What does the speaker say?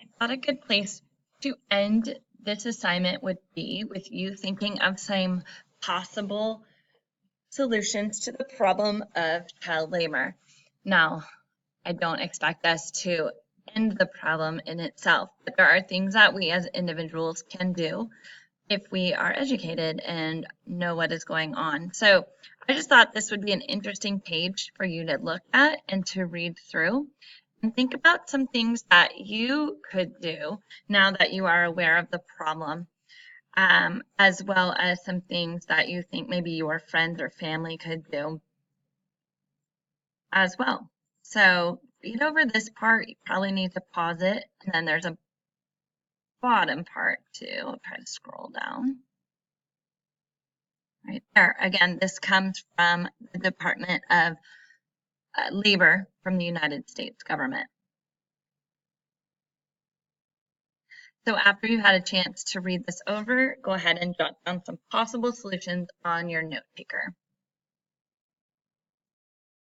I thought a good place to end this assignment would be with you thinking of some possible solutions to the problem of child labor. Now, I don't expect us to end the problem in itself, but there are things that we as individuals can do if we are educated and know what is going on. So I just thought this would be an interesting page for you to look at and to read through and think about some things that you could do now that you are aware of the problem, as well as some things that you think maybe your friends or family could do as well. So read over this part. You probably need to pause it. And then there's a bottom part too. I'll try to scroll down. Right there. Again, this comes from the Department of Labor from the United States government. So after you've had a chance to read this over, go ahead and jot down some possible solutions on your note taker.